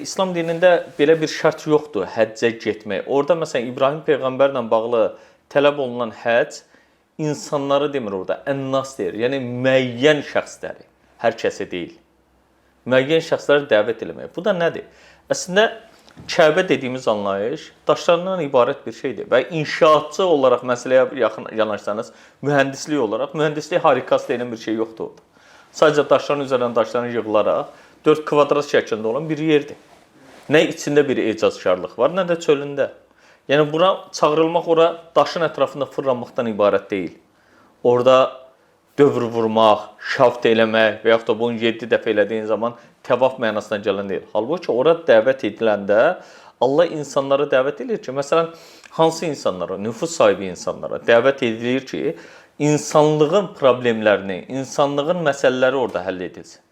İslam dinində belə bir şərt yoxdur, həccə getmək. Orada məsələn İbrahim peyğəmbərlə bağlı tələb olunan həcc insanları demir orada, ənnas deyir. Yəni müəyyən şəxsləri, hər kəsə deyil. Müəyyən şəxsləri dəvət eləmək. Bu da nədir? Əslində Kəbə dediyimiz anlayış daşlardan ibarət bir şeydir və inşaatçı olaraq məsələyə yaxın yanaşsanız, mühəndislik olaraq, mühəndislik harikası deyilən bir şey yoxdur orada. Sadəcə daşların üzərindən daşların yığılaraq 4 kvadrat şəklində olan bir yerdir. Nə içində bir ecazkarlıq var, nə də çölündə. Yəni bura çağırılmaq ora daşın ətrafında fırlanmaqdan ibarət deyil. Orada dövr vurmaq, şaft eləmək və yaxud da bunu 7 dəfə elədiyin zaman təvaf mənasına gələn deyil. Halbuki ora dəvət ediləndə Allah insanları dəvət edir ki, məsələn, hansı insanlara, nüfuz sahibi insanlara dəvət edilir ki, insanlığın problemlərini, insanlığın məsələləri orada həll edilsin.